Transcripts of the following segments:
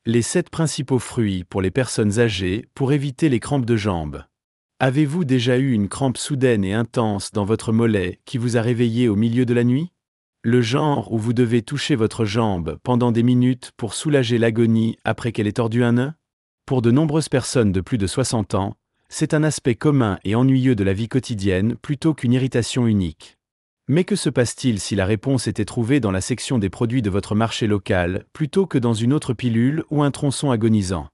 Les 7 principaux fruits pour les personnes âgées pour éviter les crampes de jambes. Avez-vous déjà eu une crampe soudaine et intense dans votre mollet qui vous a réveillé au milieu de la nuit? Le genre où vous devez toucher votre jambe pendant des minutes pour soulager l'agonie après qu'elle ait tordu un nœud? Pour de nombreuses personnes de plus de 60 ans, c'est un aspect commun et ennuyeux de la vie quotidienne plutôt qu'une irritation unique. Mais que se passe-t-il si la réponse était trouvée dans la section des produits de votre marché local plutôt que dans une autre pilule ou un tronçon agonisant?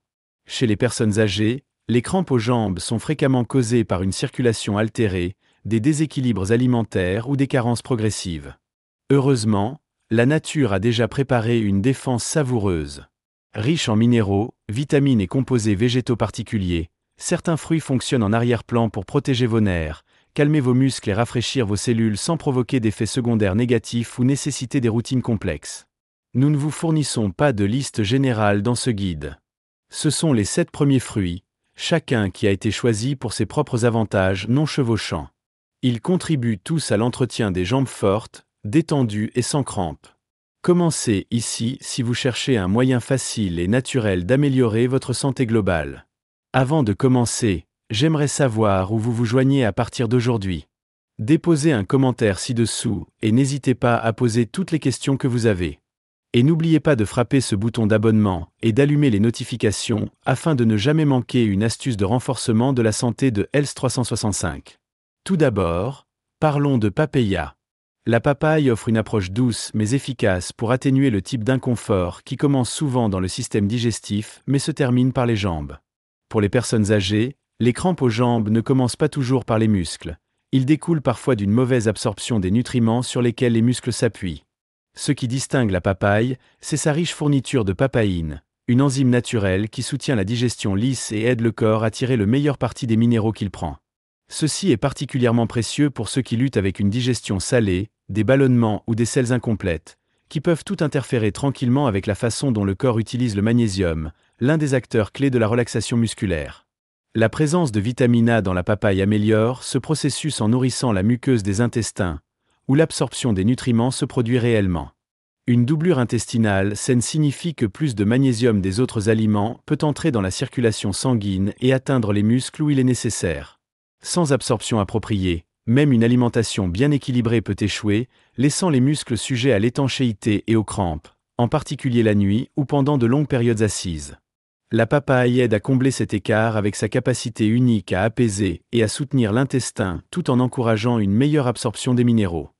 Chez les personnes âgées, les crampes aux jambes sont fréquemment causées par une circulation altérée, des déséquilibres alimentaires ou des carences progressives. Heureusement, la nature a déjà préparé une défense savoureuse. Riche en minéraux, vitamines et composés végétaux particuliers, certains fruits fonctionnent en arrière-plan pour protéger vos nerfs, calmer vos muscles et rafraîchir vos cellules sans provoquer d'effets secondaires négatifs ou nécessiter des routines complexes. Nous ne vous fournissons pas de liste générale dans ce guide. Ce sont les 7 premiers fruits, chacun qui a été choisi pour ses propres avantages non chevauchants. Ils contribuent tous à l'entretien des jambes fortes, détendues et sans crampes. Commencez ici si vous cherchez un moyen facile et naturel d'améliorer votre santé globale. Avant de commencer, j'aimerais savoir où vous vous joignez à partir d'aujourd'hui. Déposez un commentaire ci-dessous et n'hésitez pas à poser toutes les questions que vous avez. Et n'oubliez pas de frapper ce bouton d'abonnement et d'allumer les notifications afin de ne jamais manquer une astuce de renforcement de la santé de Health 365. Tout d'abord, parlons de Papaia. La papaye offre une approche douce mais efficace pour atténuer le type d'inconfort qui commence souvent dans le système digestif mais se termine par les jambes. Pour les personnes âgées, les crampes aux jambes ne commencent pas toujours par les muscles. Ils découlent parfois d'une mauvaise absorption des nutriments sur lesquels les muscles s'appuient. Ce qui distingue la papaye, c'est sa riche fourniture de papaïne, une enzyme naturelle qui soutient la digestion lisse et aide le corps à tirer le meilleur parti des minéraux qu'il prend. Ceci est particulièrement précieux pour ceux qui luttent avec une digestion salée, des ballonnements ou des selles incomplètes, qui peuvent tout interférer tranquillement avec la façon dont le corps utilise le magnésium, l'un des acteurs clés de la relaxation musculaire. La présence de vitamine A dans la papaye améliore ce processus en nourrissant la muqueuse des intestins, où l'absorption des nutriments se produit réellement. Une doublure intestinale saine signifie que plus de magnésium des autres aliments peut entrer dans la circulation sanguine et atteindre les muscles où il est nécessaire. Sans absorption appropriée, même une alimentation bien équilibrée peut échouer, laissant les muscles sujets à l'étanchéité et aux crampes, en particulier la nuit ou pendant de longues périodes assises. La papaye aide à combler cet écart avec sa capacité unique à apaiser et à soutenir l'intestin tout en encourageant une meilleure absorption des minéraux.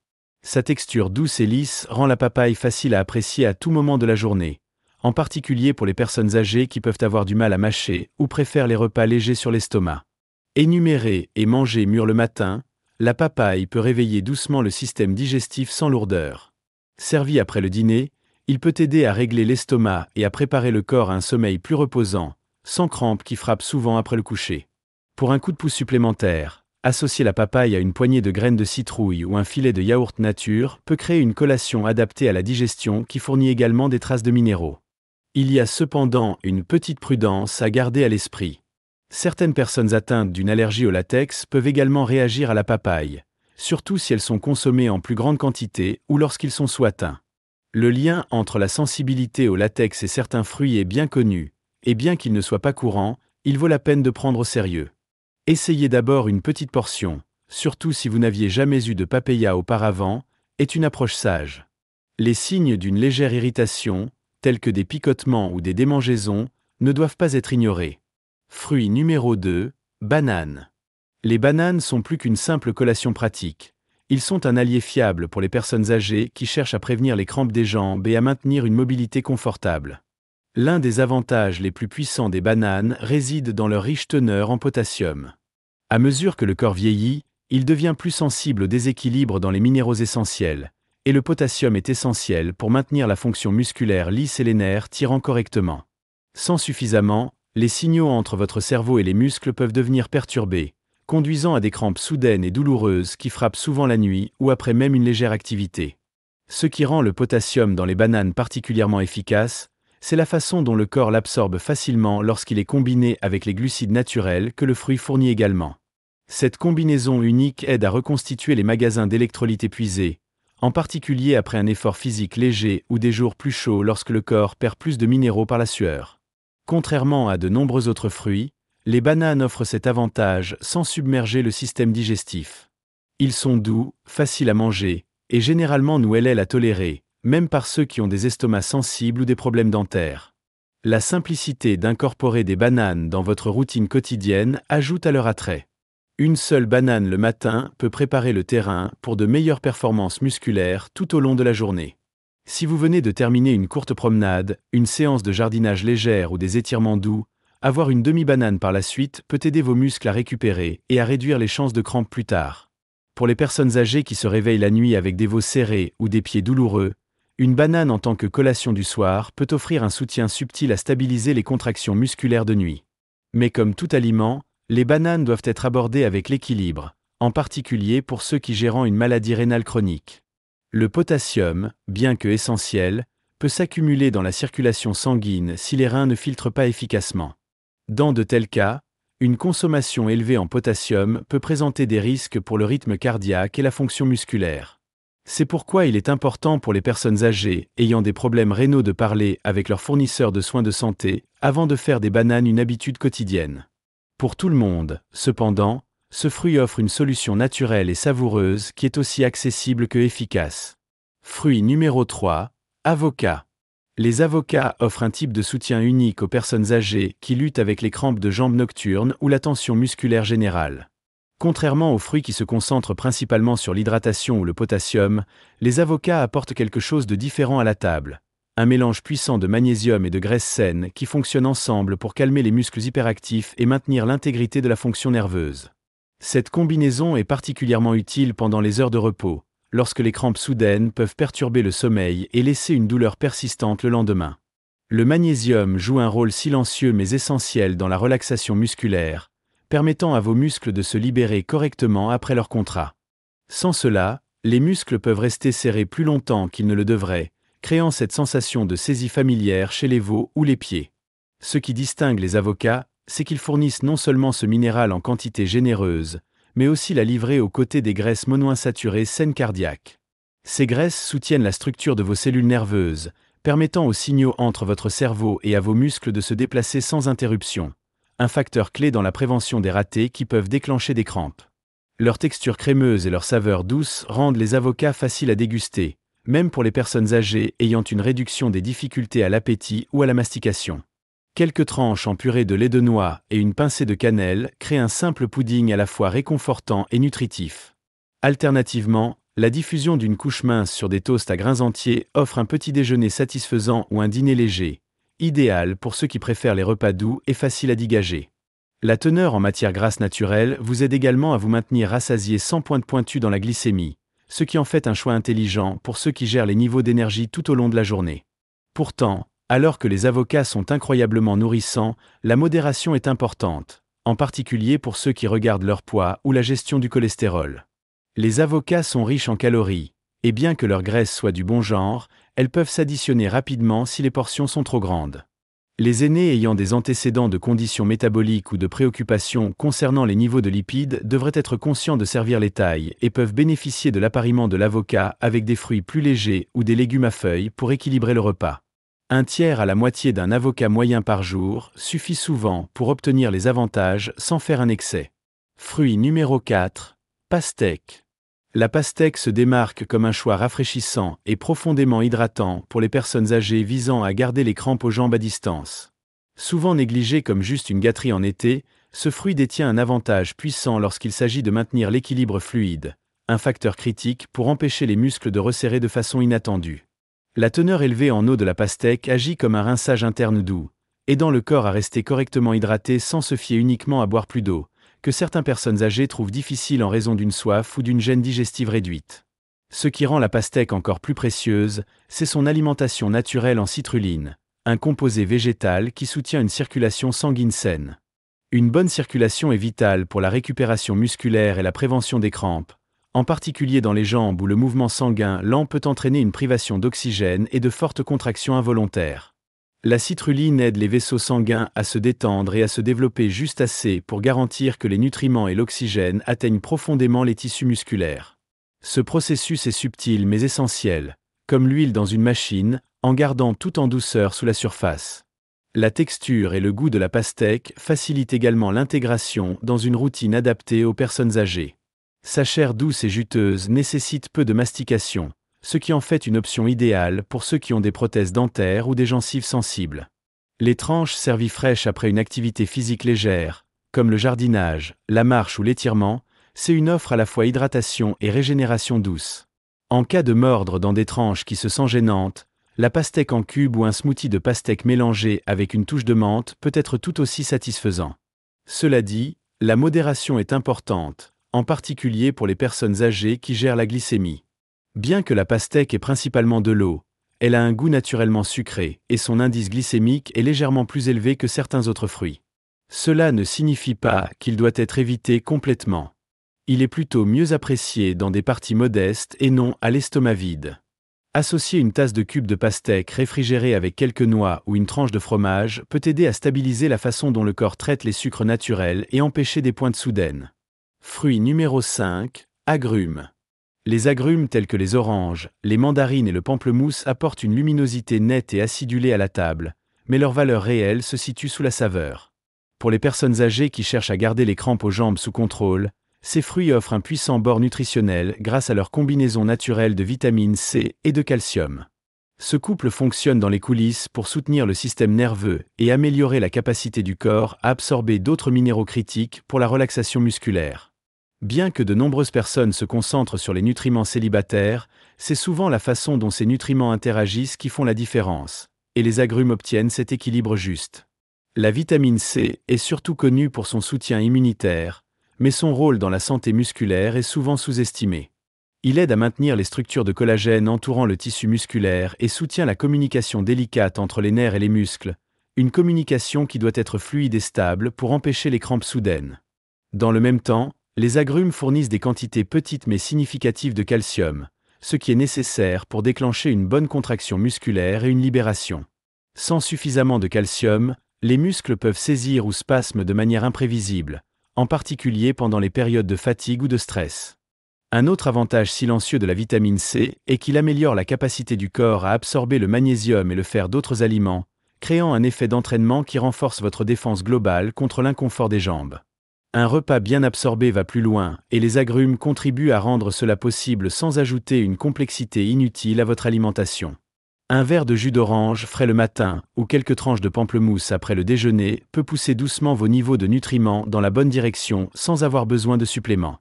Sa texture douce et lisse rend la papaye facile à apprécier à tout moment de la journée, en particulier pour les personnes âgées qui peuvent avoir du mal à mâcher ou préfèrent les repas légers sur l'estomac. Énumérer et manger mûr le matin, la papaye peut réveiller doucement le système digestif sans lourdeur. Servi après le dîner, il peut aider à régler l'estomac et à préparer le corps à un sommeil plus reposant, sans crampes qui frappent souvent après le coucher. Pour un coup de pouce supplémentaire, associer la papaye à une poignée de graines de citrouille ou un filet de yaourt nature peut créer une collation adaptée à la digestion qui fournit également des traces de minéraux. Il y a cependant une petite prudence à garder à l'esprit. Certaines personnes atteintes d'une allergie au latex peuvent également réagir à la papaye, surtout si elles sont consommées en plus grande quantité ou lorsqu'ils sont sous atteints. Le lien entre la sensibilité au latex et certains fruits est bien connu, et bien qu'il ne soit pas courant, il vaut la peine de prendre au sérieux. Essayez d'abord une petite portion, surtout si vous n'aviez jamais eu de papaya auparavant, est une approche sage. Les signes d'une légère irritation, tels que des picotements ou des démangeaisons, ne doivent pas être ignorés. Fruit numéro 2, banane. Les bananes sont plus qu'une simple collation pratique. Ils sont un allié fiable pour les personnes âgées qui cherchent à prévenir les crampes des jambes et à maintenir une mobilité confortable. L'un des avantages les plus puissants des bananes réside dans leur riche teneur en potassium. À mesure que le corps vieillit, il devient plus sensible au déséquilibre dans les minéraux essentiels, et le potassium est essentiel pour maintenir la fonction musculaire lisse et les nerfs tirant correctement. Sans suffisamment, les signaux entre votre cerveau et les muscles peuvent devenir perturbés, conduisant à des crampes soudaines et douloureuses qui frappent souvent la nuit ou après même une légère activité. Ce qui rend le potassium dans les bananes particulièrement efficace, c'est la façon dont le corps l'absorbe facilement lorsqu'il est combiné avec les glucides naturels que le fruit fournit également. Cette combinaison unique aide à reconstituer les magasins d'électrolytes épuisés, en particulier après un effort physique léger ou des jours plus chauds lorsque le corps perd plus de minéraux par la sueur. Contrairement à de nombreux autres fruits, les bananes offrent cet avantage sans submerger le système digestif. Ils sont doux, faciles à manger, et généralement nouellent à tolérer, même par ceux qui ont des estomacs sensibles ou des problèmes dentaires. La simplicité d'incorporer des bananes dans votre routine quotidienne ajoute à leur attrait. Une seule banane le matin peut préparer le terrain pour de meilleures performances musculaires tout au long de la journée. Si vous venez de terminer une courte promenade, une séance de jardinage légère ou des étirements doux, avoir une demi-banane par la suite peut aider vos muscles à récupérer et à réduire les chances de crampes plus tard. Pour les personnes âgées qui se réveillent la nuit avec des os serrés ou des pieds douloureux, une banane en tant que collation du soir peut offrir un soutien subtil à stabiliser les contractions musculaires de nuit. Mais comme tout aliment, les bananes doivent être abordées avec l'équilibre, en particulier pour ceux qui gèrent une maladie rénale chronique. Le potassium, bien que essentiel, peut s'accumuler dans la circulation sanguine si les reins ne filtrent pas efficacement. Dans de tels cas, une consommation élevée en potassium peut présenter des risques pour le rythme cardiaque et la fonction musculaire. C'est pourquoi il est important pour les personnes âgées ayant des problèmes rénaux de parler avec leur fournisseur de soins de santé avant de faire des bananes une habitude quotidienne. Pour tout le monde, cependant, ce fruit offre une solution naturelle et savoureuse qui est aussi accessible que efficace. Fruit numéro 3, avocat. Les avocats offrent un type de soutien unique aux personnes âgées qui luttent avec les crampes de jambes nocturnes ou la tension musculaire générale. Contrairement aux fruits qui se concentrent principalement sur l'hydratation ou le potassium, les avocats apportent quelque chose de différent à la table. Un mélange puissant de magnésium et de graisse saine qui fonctionnent ensemble pour calmer les muscles hyperactifs et maintenir l'intégrité de la fonction nerveuse. Cette combinaison est particulièrement utile pendant les heures de repos, lorsque les crampes soudaines peuvent perturber le sommeil et laisser une douleur persistante le lendemain. Le magnésium joue un rôle silencieux mais essentiel dans la relaxation musculaire, permettant à vos muscles de se libérer correctement après leur contrat. Sans cela, les muscles peuvent rester serrés plus longtemps qu'ils ne le devraient, créant cette sensation de saisie familière chez les veaux ou les pieds. Ce qui distingue les avocats, c'est qu'ils fournissent non seulement ce minéral en quantité généreuse, mais aussi la livrée aux côtés des graisses monoinsaturées saines cardiaques. Ces graisses soutiennent la structure de vos cellules nerveuses, permettant aux signaux entre votre cerveau et à vos muscles de se déplacer sans interruption. Un facteur clé dans la prévention des ratés qui peuvent déclencher des crampes. Leur texture crémeuse et leur saveur douce rendent les avocats faciles à déguster, même pour les personnes âgées ayant une réduction des difficultés à l'appétit ou à la mastication. Quelques tranches en purée de lait de noix et une pincée de cannelle créent un simple pudding à la fois réconfortant et nutritif. Alternativement, la diffusion d'une couche mince sur des toasts à grains entiers offre un petit déjeuner satisfaisant ou un dîner léger, idéal pour ceux qui préfèrent les repas doux et faciles à dégager. La teneur en matière grasse naturelle vous aide également à vous maintenir rassasié sans pointe pointue dans la glycémie, ce qui en fait un choix intelligent pour ceux qui gèrent les niveaux d'énergie tout au long de la journée. Pourtant, alors que les avocats sont incroyablement nourrissants, la modération est importante, en particulier pour ceux qui regardent leur poids ou la gestion du cholestérol. Les avocats sont riches en calories, et bien que leur graisse soit du bon genre, elles peuvent s'additionner rapidement si les portions sont trop grandes. Les aînés ayant des antécédents de conditions métaboliques ou de préoccupations concernant les niveaux de lipides devraient être conscients de servir les tailles et peuvent bénéficier de l'appariement de l'avocat avec des fruits plus légers ou des légumes à feuilles pour équilibrer le repas. Un tiers à la moitié d'un avocat moyen par jour suffit souvent pour obtenir les avantages sans faire un excès. Fruit numéro 4, pastèque. La pastèque se démarque comme un choix rafraîchissant et profondément hydratant pour les personnes âgées visant à garder les crampes aux jambes à distance. Souvent négligé comme juste une gâterie en été, ce fruit détient un avantage puissant lorsqu'il s'agit de maintenir l'équilibre fluide, un facteur critique pour empêcher les muscles de resserrer de façon inattendue. La teneur élevée en eau de la pastèque agit comme un rinçage interne doux, aidant le corps à rester correctement hydraté sans se fier uniquement à boire plus d'eau, que certaines personnes âgées trouvent difficile en raison d'une soif ou d'une gêne digestive réduite. Ce qui rend la pastèque encore plus précieuse, c'est son alimentation naturelle en citrulline, un composé végétal qui soutient une circulation sanguine saine. Une bonne circulation est vitale pour la récupération musculaire et la prévention des crampes, en particulier dans les jambes où le mouvement sanguin lent peut entraîner une privation d'oxygène et de fortes contractions involontaires. La citrulline aide les vaisseaux sanguins à se détendre et à se développer juste assez pour garantir que les nutriments et l'oxygène atteignent profondément les tissus musculaires. Ce processus est subtil mais essentiel, comme l'huile dans une machine, en gardant tout en douceur sous la surface. La texture et le goût de la pastèque facilitent également l'intégration dans une routine adaptée aux personnes âgées. Sa chair douce et juteuse nécessite peu de mastication, ce qui en fait une option idéale pour ceux qui ont des prothèses dentaires ou des gencives sensibles. Les tranches servies fraîches après une activité physique légère, comme le jardinage, la marche ou l'étirement, c'est une offre à la fois hydratation et régénération douce. En cas de mordre dans des tranches qui se sentent gênantes, la pastèque en cube ou un smoothie de pastèque mélangé avec une touche de menthe peut être tout aussi satisfaisant. Cela dit, la modération est importante, en particulier pour les personnes âgées qui gèrent la glycémie. Bien que la pastèque est principalement de l'eau, elle a un goût naturellement sucré et son indice glycémique est légèrement plus élevé que certains autres fruits. Cela ne signifie pas qu'il doit être évité complètement. Il est plutôt mieux apprécié dans des parties modestes et non à l'estomac vide. Associer une tasse de cube de pastèque réfrigérée avec quelques noix ou une tranche de fromage peut aider à stabiliser la façon dont le corps traite les sucres naturels et empêcher des pointes soudaines. Fruit numéro 5, agrumes. Les agrumes tels que les oranges, les mandarines et le pamplemousse apportent une luminosité nette et acidulée à la table, mais leur valeur réelle se situe sous la saveur. Pour les personnes âgées qui cherchent à garder les crampes aux jambes sous contrôle, ces fruits offrent un puissant bord nutritionnel grâce à leur combinaison naturelle de vitamine C et de calcium. Ce couple fonctionne dans les coulisses pour soutenir le système nerveux et améliorer la capacité du corps à absorber d'autres minéraux critiques pour la relaxation musculaire. Bien que de nombreuses personnes se concentrent sur les nutriments célibataires, c'est souvent la façon dont ces nutriments interagissent qui font la différence, et les agrumes obtiennent cet équilibre juste. La vitamine C est surtout connue pour son soutien immunitaire, mais son rôle dans la santé musculaire est souvent sous-estimé. Il aide à maintenir les structures de collagène entourant le tissu musculaire et soutient la communication délicate entre les nerfs et les muscles, une communication qui doit être fluide et stable pour empêcher les crampes soudaines. Dans le même temps, les agrumes fournissent des quantités petites mais significatives de calcium, ce qui est nécessaire pour déclencher une bonne contraction musculaire et une libération. Sans suffisamment de calcium, les muscles peuvent saisir ou spasmer de manière imprévisible, en particulier pendant les périodes de fatigue ou de stress. Un autre avantage silencieux de la vitamine C est qu'il améliore la capacité du corps à absorber le magnésium et le fer d'autres aliments, créant un effet d'entraînement qui renforce votre défense globale contre l'inconfort des jambes. Un repas bien absorbé va plus loin, et les agrumes contribuent à rendre cela possible sans ajouter une complexité inutile à votre alimentation. Un verre de jus d'orange frais le matin, ou quelques tranches de pamplemousse après le déjeuner, peut pousser doucement vos niveaux de nutriments dans la bonne direction sans avoir besoin de suppléments.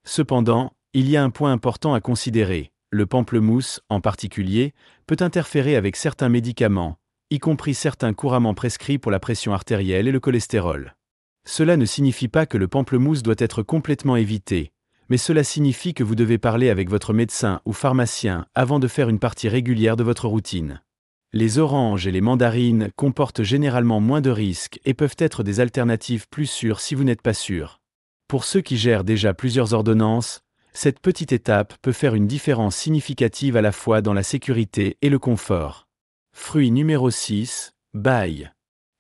Cependant, il y a un point important à considérer. Le pamplemousse, en particulier, peut interférer avec certains médicaments, y compris certains couramment prescrits pour la pression artérielle et le cholestérol. Cela ne signifie pas que le pamplemousse doit être complètement évité, mais cela signifie que vous devez parler avec votre médecin ou pharmacien avant de faire une partie régulière de votre routine. Les oranges et les mandarines comportent généralement moins de risques et peuvent être des alternatives plus sûres si vous n'êtes pas sûr. Pour ceux qui gèrent déjà plusieurs ordonnances, cette petite étape peut faire une différence significative à la fois dans la sécurité et le confort. Fruit numéro 6, baille.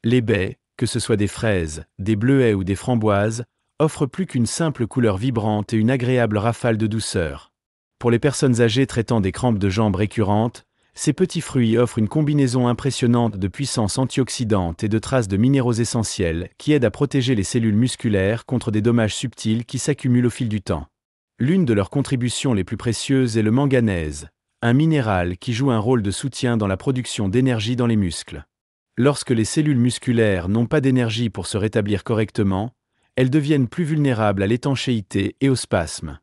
Les baies, que ce soit des fraises, des bleuets ou des framboises, offrent plus qu'une simple couleur vibrante et une agréable rafale de douceur. Pour les personnes âgées traitant des crampes de jambes récurrentes, ces petits fruits offrent une combinaison impressionnante de puissance antioxydante et de traces de minéraux essentiels qui aident à protéger les cellules musculaires contre des dommages subtils qui s'accumulent au fil du temps. L'une de leurs contributions les plus précieuses est le manganèse, un minéral qui joue un rôle de soutien dans la production d'énergie dans les muscles. Lorsque les cellules musculaires n'ont pas d'énergie pour se rétablir correctement, elles deviennent plus vulnérables à l'étanchéité et au spasme.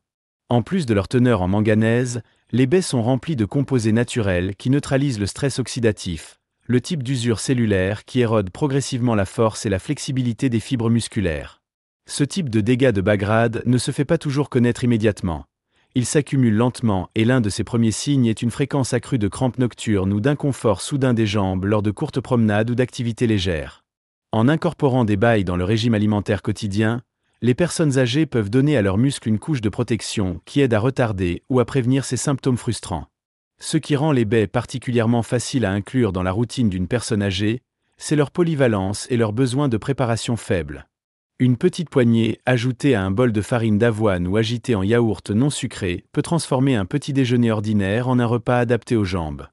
En plus de leur teneur en manganèse, les baies sont remplies de composés naturels qui neutralisent le stress oxydatif, le type d'usure cellulaire qui érode progressivement la force et la flexibilité des fibres musculaires. Ce type de dégâts de bas grade ne se fait pas toujours connaître immédiatement. Il s'accumule lentement et l'un de ses premiers signes est une fréquence accrue de crampes nocturnes ou d'inconfort soudain des jambes lors de courtes promenades ou d'activités légères. En incorporant des bailles dans le régime alimentaire quotidien, les personnes âgées peuvent donner à leurs muscles une couche de protection qui aide à retarder ou à prévenir ces symptômes frustrants. Ce qui rend les baies particulièrement faciles à inclure dans la routine d'une personne âgée, c'est leur polyvalence et leur besoin de préparation faible. Une petite poignée, ajoutée à un bol de farine d'avoine ou agitée en yaourt non sucré, peut transformer un petit déjeuner ordinaire en un repas adapté aux jambes.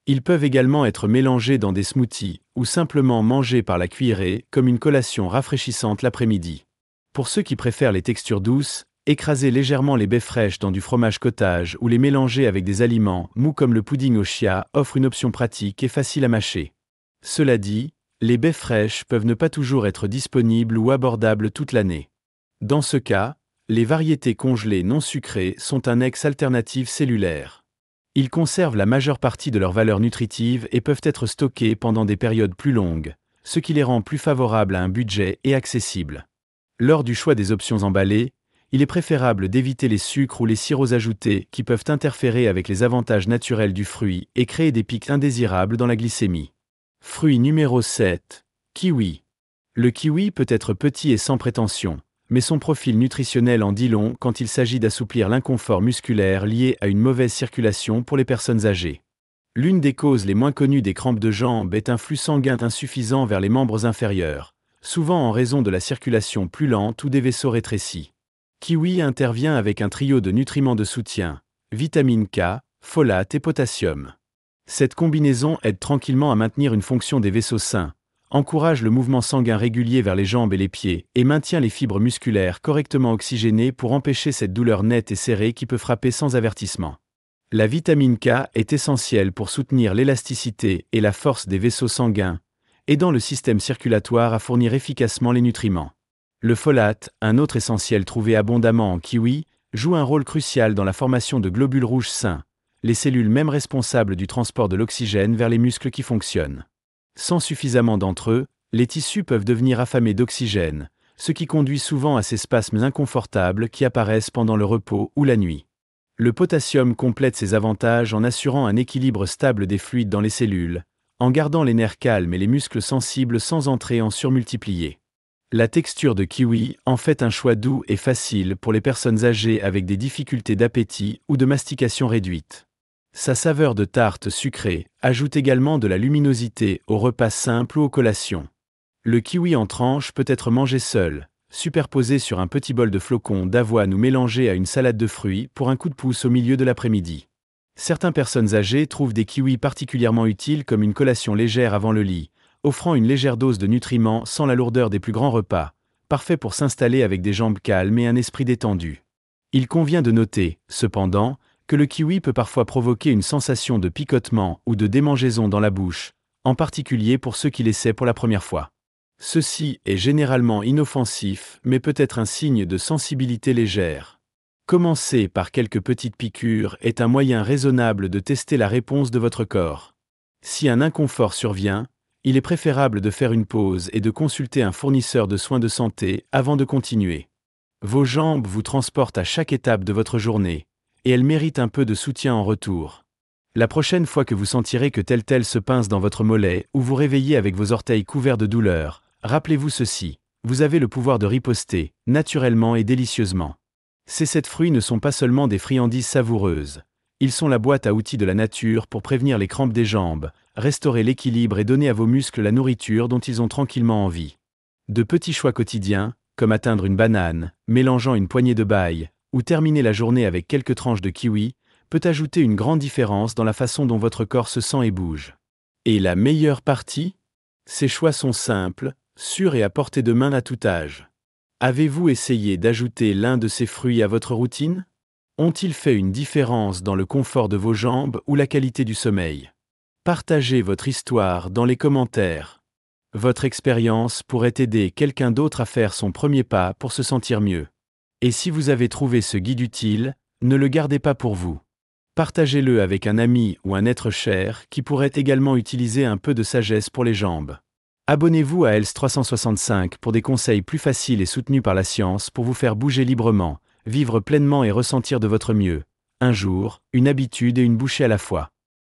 Ils peuvent également être mélangés dans des smoothies, ou simplement mangés par la cuillerée comme une collation rafraîchissante l'après-midi. Pour ceux qui préfèrent les textures douces, écrasez légèrement les baies fraîches dans du fromage cottage ou les mélanger avec des aliments mous comme le pudding au chia offre une option pratique et facile à mâcher. Cela dit, les baies fraîches peuvent ne pas toujours être disponibles ou abordables toute l'année. Dans ce cas, les variétés congelées non sucrées sont un ex-alternative cellulaire. Ils conservent la majeure partie de leur valeur nutritive et peuvent être stockés pendant des périodes plus longues, ce qui les rend plus favorables à un budget et accessibles. Lors du choix des options emballées, il est préférable d'éviter les sucres ou les sirops ajoutés qui peuvent interférer avec les avantages naturels du fruit et créer des pics indésirables dans la glycémie. Fruit numéro 7. Kiwi. Le kiwi peut être petit et sans prétention, mais son profil nutritionnel en dit long quand il s'agit d'assouplir l'inconfort musculaire lié à une mauvaise circulation pour les personnes âgées. L'une des causes les moins connues des crampes de jambes est un flux sanguin insuffisant vers les membres inférieurs, souvent en raison de la circulation plus lente ou des vaisseaux rétrécis. Kiwi intervient avec un trio de nutriments de soutien, vitamine K, folate et potassium. Cette combinaison aide tranquillement à maintenir une fonction des vaisseaux sains, encourage le mouvement sanguin régulier vers les jambes et les pieds et maintient les fibres musculaires correctement oxygénées pour empêcher cette douleur nette et serrée qui peut frapper sans avertissement. La vitamine K est essentielle pour soutenir l'élasticité et la force des vaisseaux sanguins, aidant le système circulatoire à fournir efficacement les nutriments. Le folate, un autre essentiel trouvé abondamment en kiwi, joue un rôle crucial dans la formation de globules rouges sains, les cellules même responsables du transport de l'oxygène vers les muscles qui fonctionnent. Sans suffisamment d'entre eux, les tissus peuvent devenir affamés d'oxygène, ce qui conduit souvent à ces spasmes inconfortables qui apparaissent pendant le repos ou la nuit. Le potassium complète ces avantages en assurant un équilibre stable des fluides dans les cellules, en gardant les nerfs calmes et les muscles sensibles sans entrer en surmultiplier. La texture de kiwi en fait un choix doux et facile pour les personnes âgées avec des difficultés d'appétit ou de mastication réduite. Sa saveur de tarte sucrée ajoute également de la luminosité aux repas simples ou aux collations. Le kiwi en tranches peut être mangé seul, superposé sur un petit bol de flocons d'avoine ou mélangé à une salade de fruits pour un coup de pouce au milieu de l'après-midi. Certaines personnes âgées trouvent des kiwis particulièrement utiles comme une collation légère avant le lit, offrant une légère dose de nutriments sans la lourdeur des plus grands repas, parfait pour s'installer avec des jambes calmes et un esprit détendu. Il convient de noter, cependant, que le kiwi peut parfois provoquer une sensation de picotement ou de démangeaison dans la bouche, en particulier pour ceux qui l'essaient pour la première fois. Ceci est généralement inoffensif, mais peut être un signe de sensibilité légère. Commencer par quelques petites piqûres est un moyen raisonnable de tester la réponse de votre corps. Si un inconfort survient, il est préférable de faire une pause et de consulter un fournisseur de soins de santé avant de continuer. Vos jambes vous transportent à chaque étape de votre journée, et elles méritent un peu de soutien en retour. La prochaine fois que vous sentirez que tel se pince dans votre mollet ou vous réveillez avec vos orteils couverts de douleur, rappelez-vous ceci, vous avez le pouvoir de riposter, naturellement et délicieusement. Ces 7 fruits ne sont pas seulement des friandises savoureuses, ils sont la boîte à outils de la nature pour prévenir les crampes des jambes, restaurer l'équilibre et donner à vos muscles la nourriture dont ils ont tranquillement envie. De petits choix quotidiens, comme atteindre une banane, mélangeant une poignée de baille, ou terminer la journée avec quelques tranches de kiwi, peut ajouter une grande différence dans la façon dont votre corps se sent et bouge. Et la meilleure partie ? Ces choix sont simples, sûrs et à portée de main à tout âge. Avez-vous essayé d'ajouter l'un de ces fruits à votre routine ? Ont-ils fait une différence dans le confort de vos jambes ou la qualité du sommeil ? Partagez votre histoire dans les commentaires. Votre expérience pourrait aider quelqu'un d'autre à faire son premier pas pour se sentir mieux. Et si vous avez trouvé ce guide utile, ne le gardez pas pour vous. Partagez-le avec un ami ou un être cher qui pourrait également utiliser un peu de sagesse pour les jambes. Abonnez-vous à ELS 365 pour des conseils plus faciles et soutenus par la science pour vous faire bouger librement, vivre pleinement et ressentir de votre mieux. Un jour, une habitude et une bouchée à la fois.